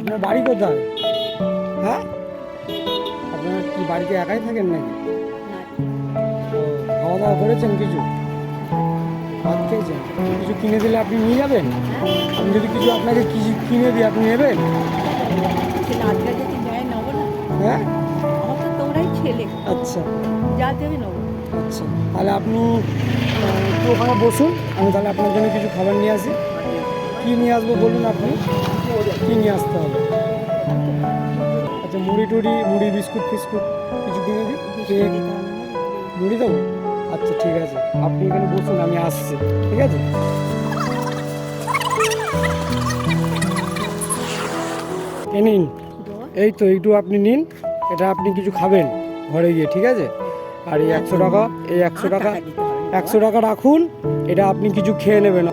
আপনার বাড়ি কোথায়? হ্যাঁ, আপনার কি বাড়িতে একাই থাকেন নাকি? ও, খাওয়া দাওয়া করেছেন কিছু? ভাত খেয়েছেন? কিছু কিনে দিলে আপনি নিয়ে যাবেন? আমি যদি কিছু আপনাকে কিছু কিনে দিই আপনি নেবেন? ছেলে আজকে যদি নেয় নেবো না। হ্যাঁ, আমার তো তোমরাই ছেলে, আচ্ছা যা দেবে নেবো। আচ্ছা, তাহলে আপনি একটু ওখানে বসুন, আমি তাহলে আপনার জন্য কিছু খাবার নিয়ে আসি। কী নিয়ে আসবো বলুন আপনি? কী নিয়ে আসতে হবে? আচ্ছা, মুড়ি টুড়ি, মুড়ি বিস্কুট ফিস্কুট কিছু কিনে দিই? কেক, মুড়ি দেবো? আচ্ছা ঠিক আছে, আপনি এখানে বসুন, আমি আসছি, ঠিক আছে? এ নিন, এই তো এইটু আপনি নিন, এটা আপনি কিছু খাবেন ঘরে গিয়ে, ঠিক আছে? আর এই 100 টাকা, এই 100 টাকা, 100 টাকা রাখুন, এটা আপনি কিছু খেয়ে নেবেন।